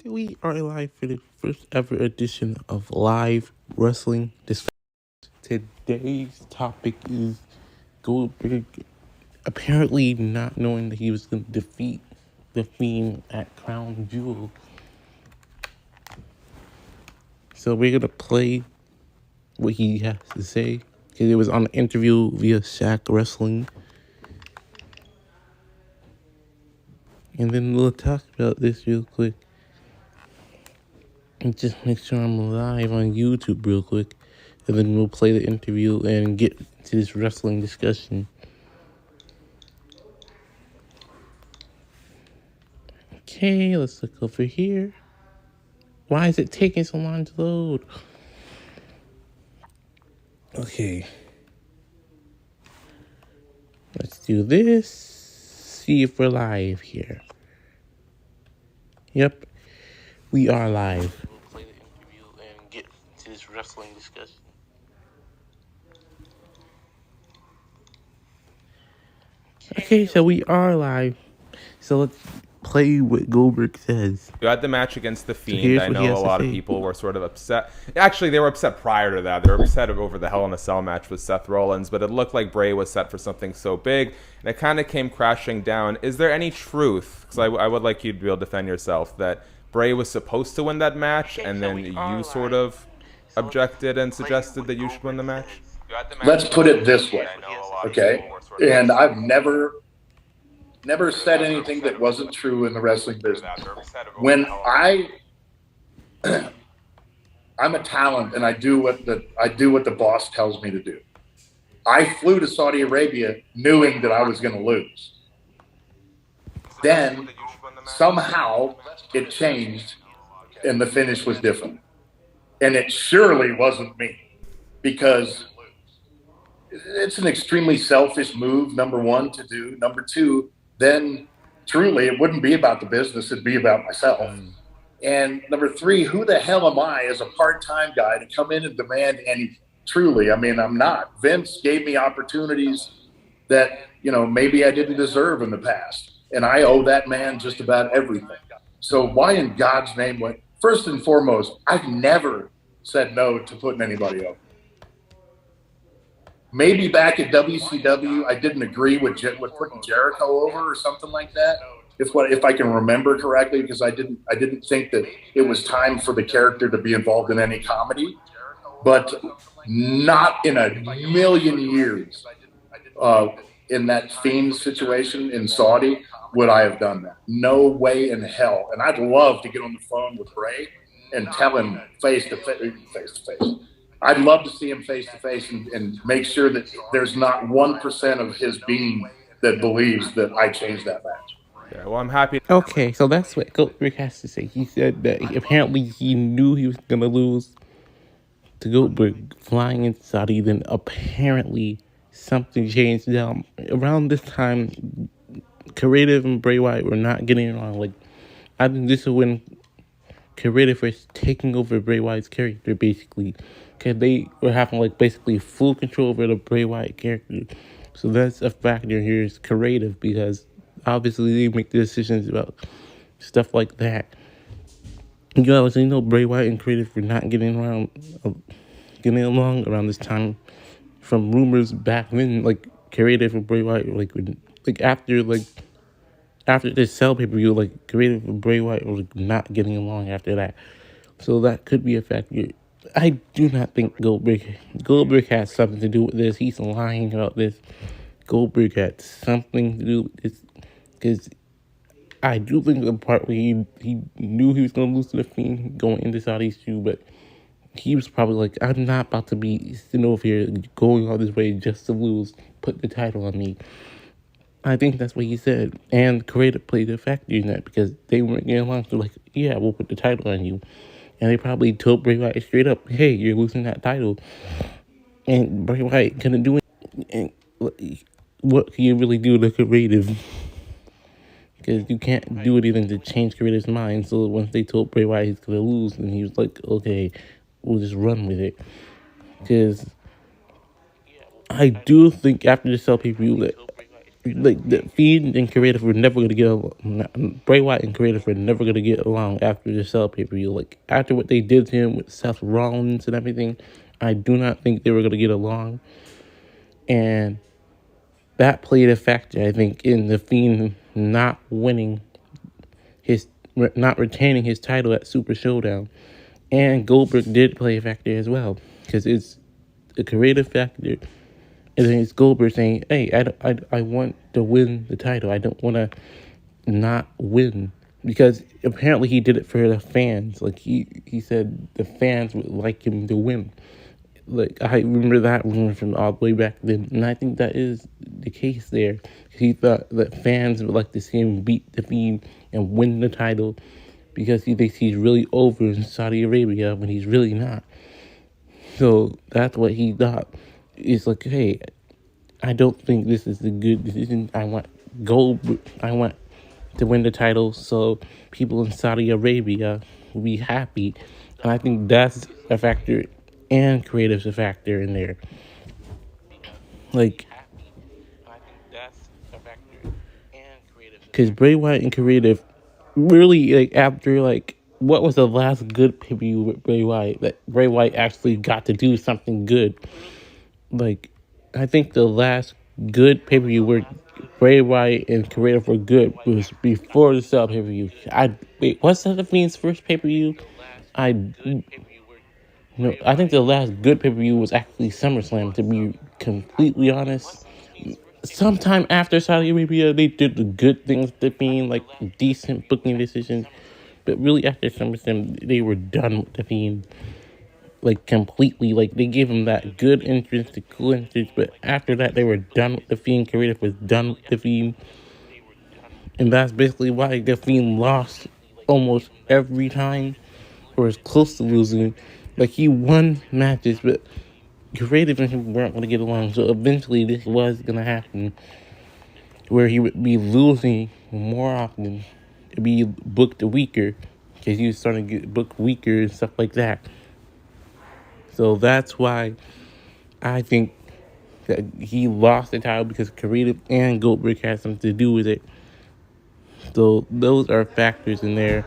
And we are live for the first ever edition of Live Wrestling Discussion. Today's topic is Goldberg apparently not knowing that he was going to defeat the Fiend at Crown Jewel. So we're going to play what he has to say, because it was on an interview via Shaq Wrestling. And then we'll talk about this real quick. And just make sure I'm live on YouTube real quick. And then we'll play the interview and get to this wrestling discussion. Okay, let's look over here. Why is it taking so long to load? Okay. Let's do this. See if we're live here. Yep, we are live. We'll play the interview and get to this wrestling discussion. Okay, so we are live. So let's play what Goldberg says. You had the match against the Fiend. Here's I what he know has a to lot of say. people were sort of upset. Actually, they were upset prior to that. They were upset over the Hell in a Cell match with Seth Rollins, but it looked like Bray was set for something so big, and it kind of came crashing down. Is there any truth, because I would like you to be able to defend yourself, that Bray was supposed to win that match, and then you sort of objected and suggested that you should win the match? Let's put it this way, okay? And I've never said anything that wasn't true in the wrestling business. When I'm a talent and I do what the boss tells me to do. I flew to Saudi Arabia knowing that I was going to lose. Then somehow it changed and the finish was different. And it surely wasn't me, because it's an extremely selfish move, number one, to do. Number two, then truly it wouldn't be about the business, it'd be about myself. And number three, who the hell am I as a part-time guy to come in and demand anything? Truly, I mean, I'm not. Vince gave me opportunities that, maybe I didn't deserve in the past. And I owe that man just about everything. So why in God's name, first and foremost, I've never said no to putting anybody over. Maybe back at WCW, I didn't agree with putting Jericho over or something like that, if I can remember correctly, because I didn't think that it was time for the character to be involved in any comedy. But not in a million years in that Fiend situation in Saudi would I have done that. No way in hell. And I'd love to get on the phone with Bray and tell him face to face. I'd love to see him face to face and make sure that there's not 1% of his being that believes that I changed that match. Yeah, well, I'm happy. Okay, so that's what Goldberg has to say. He said that apparently he knew he was going to lose to Goldberg flying in Saudi. Then apparently something changed down. Around this time, Creative and Bray Wyatt were not getting along. I think this is when Creative was taking over Bray Wyatt's character, basically. Because they were having, basically full control over the Bray Wyatt character. So that's a factor here, is Creative, because obviously they make the decisions about stuff like that. Bray Wyatt and Creative were not getting along around this time. From rumors back then, Creative and Bray Wyatt, after this Cell pay-per-view, Creative and Bray Wyatt were not getting along after that. So that could be a factor. I do not think Goldberg has something to do with this. He's lying about this. Goldberg had something to do with this, because I do think the part where he knew he was going to lose to the Fiend going into Saudi's too, but he was probably I'm not about to be sitting over here going all this way just to lose, put the title on me. I think that's what he said. And Creative played a factor in that, because they weren't getting along. So yeah, we'll put the title on you. And they probably told Bray Wyatt straight up, hey, you're losing that title. And Bray Wyatt couldn't do it. And what can you really do to Creative? Because you can't do anything to change Creative's mind. So once they told Bray Wyatt he's going to lose, and he was like, okay, we'll just run with it. Because I do think after the Cell pay-per-view that like the fiend and creative were never gonna get along. Bray Wyatt and creative were never gonna get along after the Cell pay-per-view. Like after what they did to him with Seth Rollins and everything, I do not think they were gonna get along, and that played a factor, I think, in the Fiend not winning not retaining his title at Super Showdown. And Goldberg did play a factor as well, because it's a creative factor. And then it's Goldberg saying, hey, I want to win the title. I don't want to not win. Because apparently he did it for the fans. Like, he said the fans would like him to win. Like, I remember that rumor from all the way back then. And I think that is the case there. He thought that fans would like to see him beat the Fiend and win the title, because he thinks he's really over in Saudi Arabia when he's really not. So that's what he thought. It's like, hey, I don't think this is a good decision. I want to win the title so people in Saudi Arabia will be happy. And I think that's a factor, and creative's a factor in there. Like, because Bray Wyatt and creative really, like, after, like, what was the last good pay-per-view with Bray Wyatt that Bray Wyatt actually got to do something good? Like, I think the last good pay-per-view where Bray Wyatt and creative were good was before the Cell pay-per-view. Wait, was that the Fiend's first pay-per-view? No, I think the last good pay-per-view was actually SummerSlam, to be completely honest. Sometime after Saudi Arabia, they did the good things to Fiend, like decent booking decisions. But really, after SummerSlam, they were done with the Fiend. Like, completely. Like, they gave him that good entrance, the cool entrance, but after that, they were done with the Fiend. Creative was done with the Fiend. And that's basically why the Fiend lost almost every time, or was close to losing. Like, he won matches, but creative and him weren't going to get along. So eventually, this was going to happen, where he would be losing more often. It'd be booked weaker, because he was starting to get booked weaker and stuff like that. So that's why I think that he lost the title, because creative and Goldberg had something to do with it. So those are factors in there.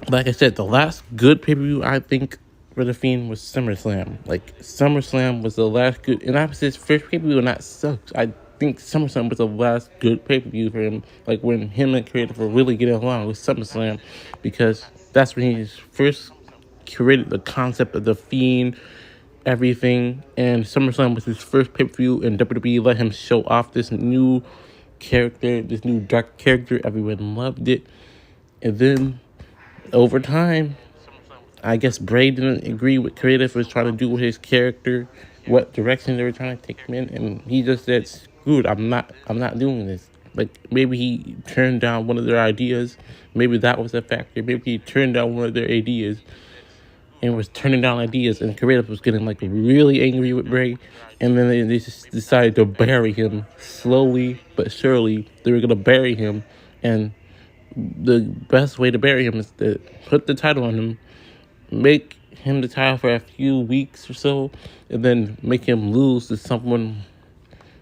Like I said, the last good pay-per-view, I think, for the Fiend was SummerSlam. Like, SummerSlam was the last good, and that was his first pay-per-view, and that sucks. I think SummerSlam was the last good pay-per-view for him, like when him and creative were really getting along with SummerSlam, because that's when he first created the concept of the Fiend, everything, and SummerSlam was his first pay-per-view, and WWE let him show off this new character, this new dark character. Everyone loved it. And then over time, I guess Bray didn't agree with creative was trying to do with his character, what direction they were trying to take him in, and he just said, "Screw it, I'm not doing this." Like, maybe he turned down one of their ideas. Maybe that was a factor. Maybe he turned down one of their ideas and was turning down ideas, and creative was getting, like, really angry with Bray, and then they just decided to bury him slowly but surely. They were gonna bury him, and the best way to bury him is to put the title on him, make him the title for a few weeks or so, and then make him lose to someone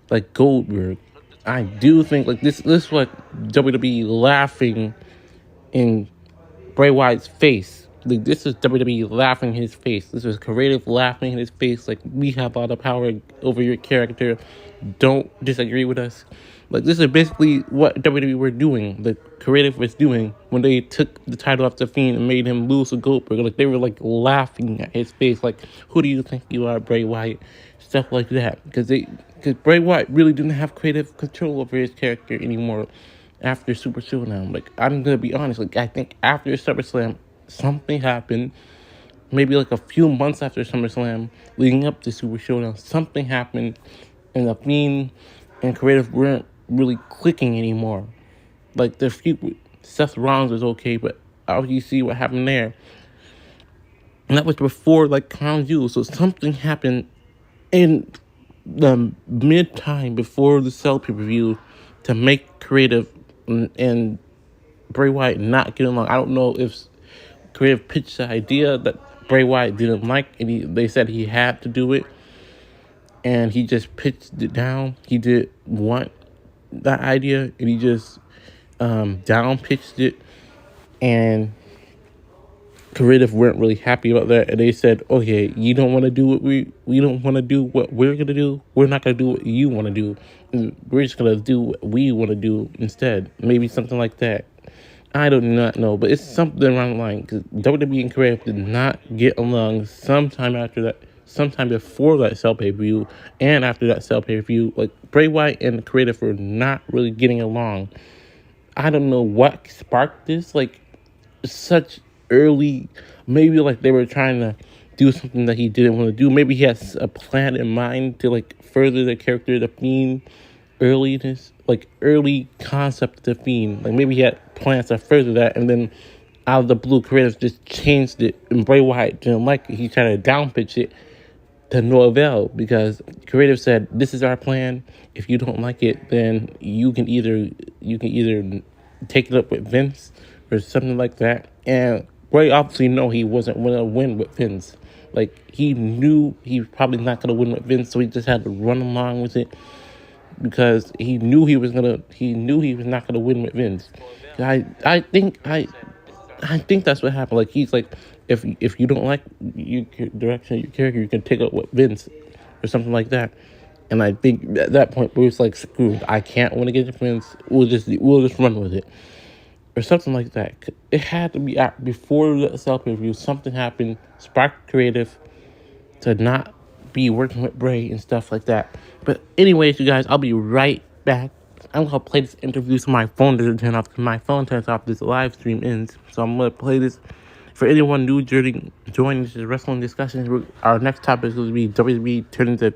like Goldberg. I do think, like, this is what WWE laughing in Bray Wyatt's face. Like, this is WWE laughing in his face. This is creative laughing in his face. Like, we have all the power over your character. Don't disagree with us. Like, this is basically what WWE were doing. The creative was doing when they took the title off the Fiend and made him lose to Goldberg. Like, they were, like, laughing at his face. Like, who do you think you are, Bray Wyatt? Stuff like that. Because Bray Wyatt really didn't have creative control over his character anymore after Super Showdown. Like, I'm going to be honest. Like, I think after SummerSlam, something happened. Maybe, like, a few months after SummerSlam, leading up to Super Showdown, something happened, and the Fiend and creative weren't really clicking anymore. Like, the feud with Seth Rollins was okay, but you see what happened there. And that was before, like, Crown Jewel. So something happened in the mid-time before the Cell pay-per-view to make creative and Bray Wyatt not get along. I don't know if creative pitched the idea that Bray Wyatt didn't like, and they said he had to do it, and he just pitched it down. He didn't want that idea, and he just down pitched it, and creative weren't really happy about that, and they said, okay, you don't want to do what we don't want to do what we're gonna do, we're not gonna do what you want to do, we're just gonna do what we want to do instead. Maybe something like that. I do not know, but it's something around the line, because WWE and creative did not get along sometime after that, sometime before that Cell pay-per-view, and after that Cell pay-per-view. Like, Bray Wyatt and creative were not really getting along. I don't know what sparked this, like, such early, maybe like they were trying to do something that he didn't want to do. Maybe he has a plan in mind to like further the character, the Fiend, early concept of the Fiend. Like maybe he had plans to further that, and then out of the blue, creative just changed it, and Bray Wyatt didn't like it. He tried to downpitch it to no avail, because creative said, "This is our plan. If you don't like it, then you can either take it up with Vince or something like that." And Bray obviously know he wasn't going to win with Vince. Like, he knew he was probably not going to win with Vince, so he just had to run along with it, because he knew he was not going to win with Vince. I think that's what happened. Like, he's like, if you don't like your direction of your character, you can take up with Vince or something like that. And I think at that point, Bruce like, screw, I can't win against Vince. We'll just run with it, or something like that. It had to be before the Cell pay-per-view. Something happened, sparked creative to not be working with Bray and stuff like that. But anyways, you guys, I'll be right back. I'm gonna play this interview so my phone doesn't turn off. Because my phone turns off, this live stream ends. So I'm gonna play this. For anyone new joining this wrestling discussion, our next topic is going to be WWE turning to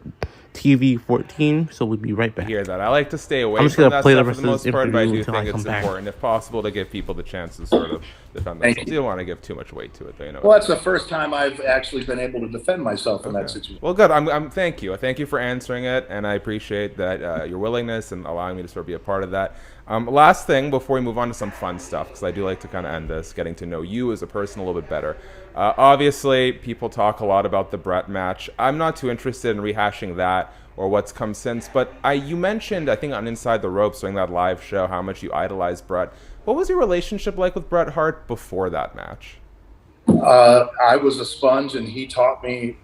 TV 14, so we'll be right back. Hear that. I like to stay away I'm just from gonna that play stuff the for the most part, but I do think it's back. important, if possible, to give people the chance to sort of defend themselves. You don't want to give too much weight to it, though. You know. Well, that's the first time I've actually been able to defend myself in that situation. Well, good. Thank you. Thank you for answering it, and I appreciate that your willingness and allowing me to sort of be a part of that. Last thing before we move on to some fun stuff, because I do like to kind of end this, getting to know you as a person a little bit better. Obviously, people talk a lot about the Brett match. I'm not too interested in rehashing that or what's come since, but you mentioned, I think on Inside the Ropes during that live show, how much you idolized Brett. What was your relationship like with Bret Hart before that match? I was a sponge, and he taught me,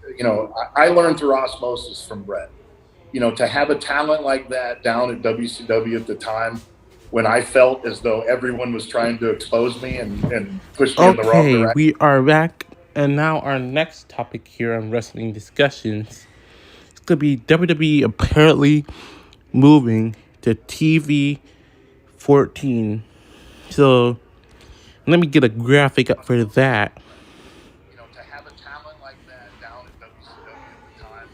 I learned through osmosis from Bret. To have a talent like that down at WCW at the time, when I felt as though everyone was trying to expose me and push me in the wrong direction. Okay, we are back, and now our next topic here on Wrestling Discussions is going to be WWE apparently moving to TV 14. So, let me get a graphic up for that. To have a talent like that down at WCW at the time,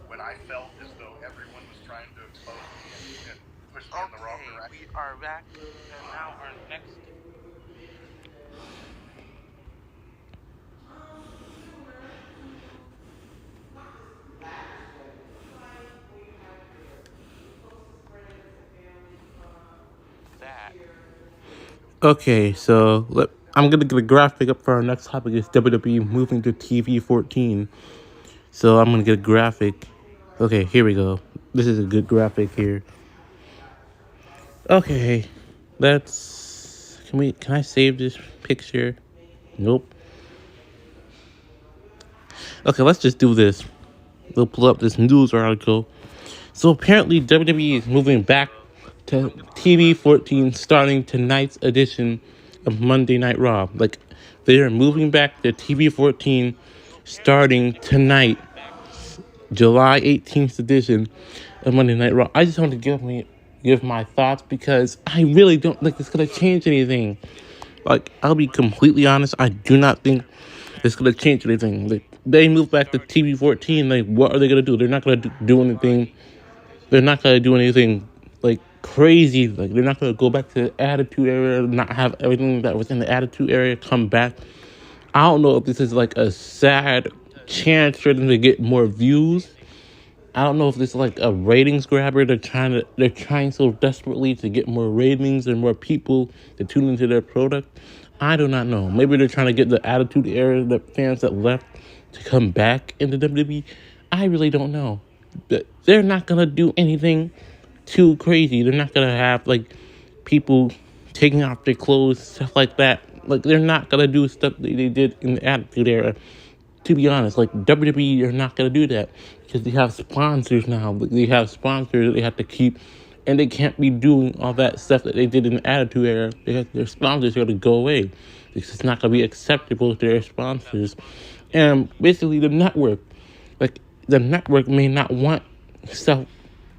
when I felt as though everyone was trying to expose me and push me in the wrong direction. We are back, and now our next. Okay, so I'm gonna get a graphic up for our next topic. Is WWE moving to TV 14? So I'm gonna get a graphic. Okay, here we go. This is a good graphic here. Okay, can I save this picture? Nope. Okay, let's just do this. We'll pull up this news article. So apparently WWE is moving back to TV 14 starting tonight's edition of Monday Night Raw. Like, they are moving back to TV 14 starting tonight, July 18th edition of Monday Night Raw. I just want to give my thoughts, because I really don't think it's going to change anything. Like, I'll be completely honest, I do not think it's going to change anything. Like, they move back to TV 14, like, what are they going to do? They're not going to do anything. They're not going to do anything, like, crazy. Like, they're not going to go back to the Attitude Era, not have everything that was in the Attitude Era come back. I don't know if this is, like, a sad chance for them to get more views. I don't know if this is, like, a ratings grabber. They're trying so desperately to get more ratings and more people to tune into their product. I do not know. Maybe they're trying to get the Attitude Era, the fans that left, to come back into WWE. I really don't know. But they're not going to do anything too crazy. They're not gonna have like people taking off their clothes, stuff like that. Like they're not gonna do stuff that they did in the Attitude Era. To be honest, like WWE are not gonna do that because they have sponsors now. They have sponsors that they have to keep, and they can't be doing all that stuff that they did in the Attitude Era. Their sponsors are gonna go away. It's not gonna be acceptable to their sponsors, and basically the network may not want stuff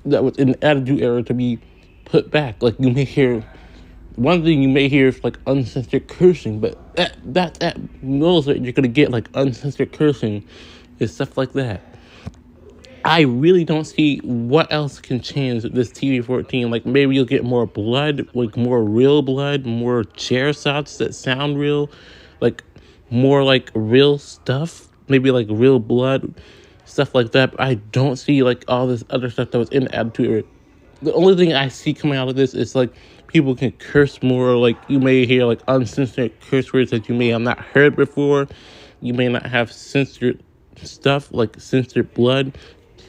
that was in the Attitude Era to be put back. Like one thing you may hear is like uncensored cursing, but that knows that you're gonna get like uncensored cursing and stuff like that. I really don't see what else can change with this TV-14. Like maybe you'll get more blood, like more real blood, more chair shots that sound real, like more like real stuff, maybe like real blood, stuff like that. But I don't see like all this other stuff that was in the Attitude Era. The only thing I see coming out of this is like people can curse more. Like you may hear like uncensored curse words that you may have not heard before. You may not have censored stuff like censored blood.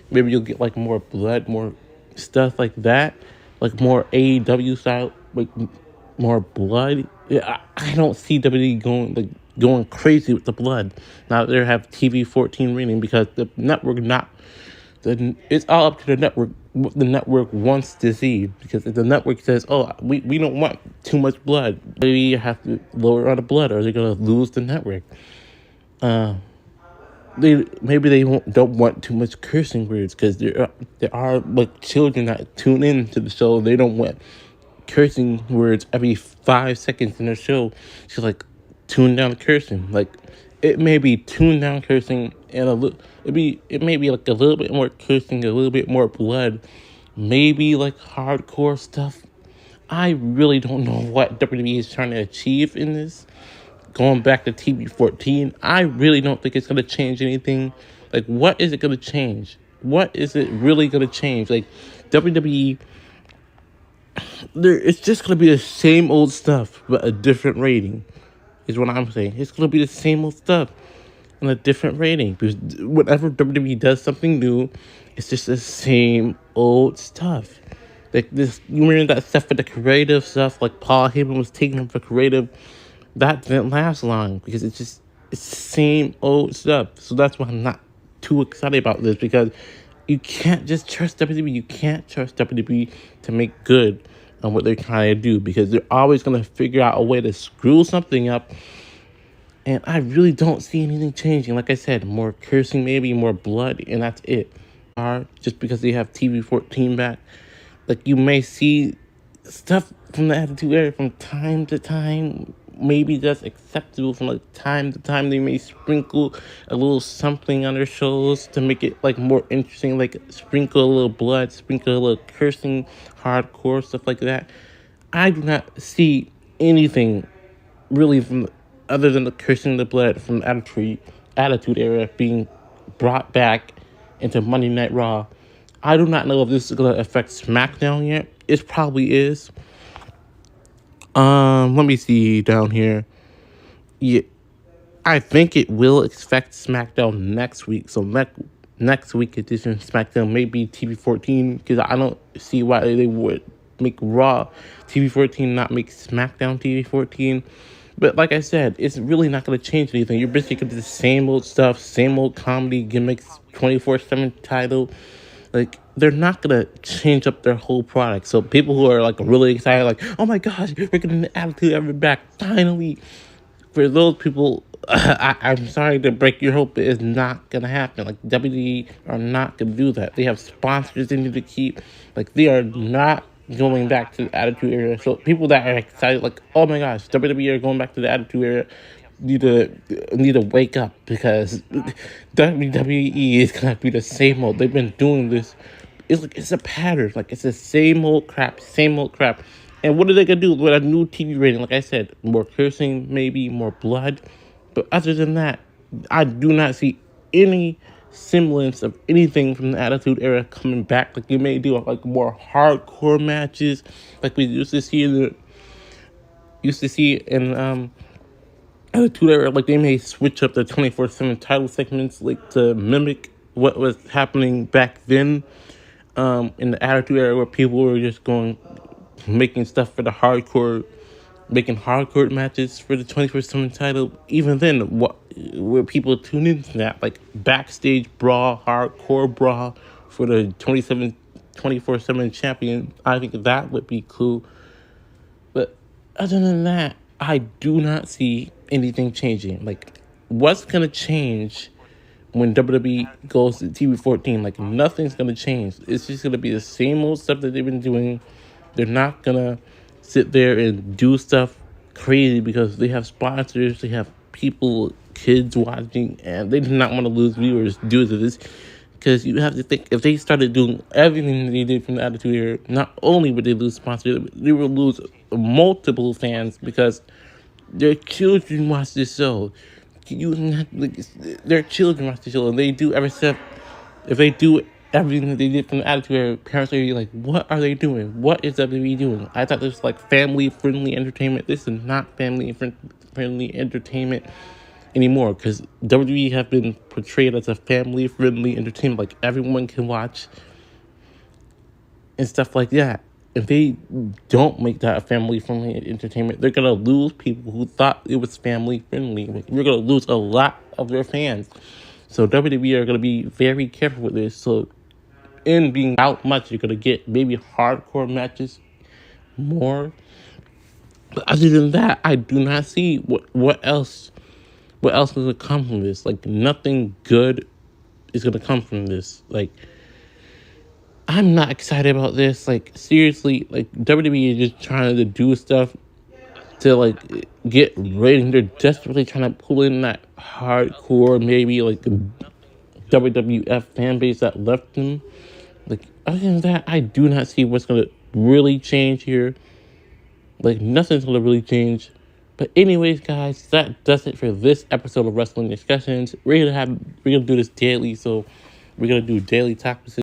Maybe you'll get like more blood, more stuff like that, like more AEW style, like more blood. Yeah, I don't see WWE going crazy with the blood. Now they have TV-14 rating because the network it's all up to the network what the network wants to see. Because if the network says, "Oh, we don't want too much blood," maybe you have to lower on the blood, or they're gonna lose the network. They don't want too much cursing words because there are like children that tune in to the show. They don't want cursing words every 5 seconds in their show. She's like, tune down cursing. Like it may be tuned down cursing and it may be like a little bit more cursing, a little bit more blood, maybe like hardcore stuff. I really don't know what WWE is trying to achieve in this. Going back to TV-14, I really don't think it's going to change anything. Like, what is it going to change? What is it really going to change? Like, WWE, it's just going to be the same old stuff, but a different rating, is what I'm saying. It's going to be the same old stuff and a different rating. Because whenever WWE does something new, it's just the same old stuff. Like, you remember that stuff for the creative stuff? Like, Paul Heyman was taking him for creative. That didn't last long because it's the same old stuff. So that's why I'm not too excited about this, because you can't just trust WWE. You can't trust WWE to make good on what they're trying to do, because they're always going to figure out a way to screw something up. And I really don't see anything changing. Like I said, more cursing, maybe more blood, and that's it. Just because they have TV-14 back, like you may see stuff from the Attitude Era from time to time. Maybe that's acceptable from like time to time. They may sprinkle a little something on their shows to make it like more interesting, like sprinkle a little blood, sprinkle a little cursing, hardcore stuff like that. I do not see anything really from other than the cursing, the blood from the Attitude Era being brought back into Monday Night Raw. I do not know if this is going to affect SmackDown yet. It probably is. Let me see down here. Yeah, I think it will affect SmackDown next week. So next week edition SmackDown may be TV-14, because I don't see why they would make Raw TV-14, not make SmackDown TV-14. But like I said, it's really not going to change anything. You're basically going to do the same old stuff, same old comedy gimmicks, 24/7 title. Like, they're not going to change up their whole product. So people who are, like, really excited, like, oh, my gosh, we're getting the Attitude Era back, finally. For those people, I'm sorry to break your hope, but it's not going to happen. Like, WWE are not going to do that. They have sponsors they need to keep. Like, they are not going back to the Attitude Era. So people that are excited, like, oh, my gosh, WWE are going back to the Attitude Era, need to wake up, because WWE is gonna be the same old. They've been doing this. It's a pattern. Like, it's the same old crap. And what are they gonna do with a new TV rating? Like I said, more cursing, maybe more blood. But other than that, I do not see any semblance of anything from the Attitude Era coming back. Like, you may do like more hardcore matches, like we used to see in Attitude Era. Like, they may switch up the 24/7 title segments, like, to mimic what was happening back then. in the Attitude Era where people were just making stuff for the hardcore, making hardcore matches for the 24/7 title. Even then, where people tune into that, like backstage brawl, hardcore brawl for the 24/7 champion, I think that would be cool. But other than that, I do not see anything changing. Like, what's gonna change when WWE goes to TV14? Like, nothing's gonna change. It's just gonna be the same old stuff that they've been doing. They're not gonna sit there and do stuff crazy because they have sponsors, they have people, kids watching, and they do not want to lose viewers due to this. Because you have to think, if they started doing everything that they did from the Attitude Era, not only would they lose sponsors, they would lose multiple fans because their children watch this show. Their children watch the show, and they do every step. If they do everything that they did from the Attitude Era, parents are like, what are they doing? What is WWE doing? I thought this was like family-friendly entertainment. This is not family-friendly entertainment anymore, because WWE have been portrayed as a family-friendly entertainment, like everyone can watch and stuff like that. If they don't make that a family-friendly entertainment, they're gonna lose people who thought it was family-friendly. Like, we're gonna lose a lot of their fans. So WWE are gonna be very careful with this. So in being out much, you're gonna get maybe hardcore matches more. But other than that, I do not see what else is gonna come from this. Like, nothing good is gonna come from this. Like, I'm not excited about this. Like, seriously, like, WWE is just trying to do stuff to, like, get ratings. They're desperately trying to pull in that hardcore, maybe, like, WWF fan base that left them. Like, other than that, I do not see what's gonna really change here. Like, nothing's gonna really change. But anyways, guys, that does it for this episode of Wrestling Discussions. We're gonna do this daily, so we're gonna do daily topics.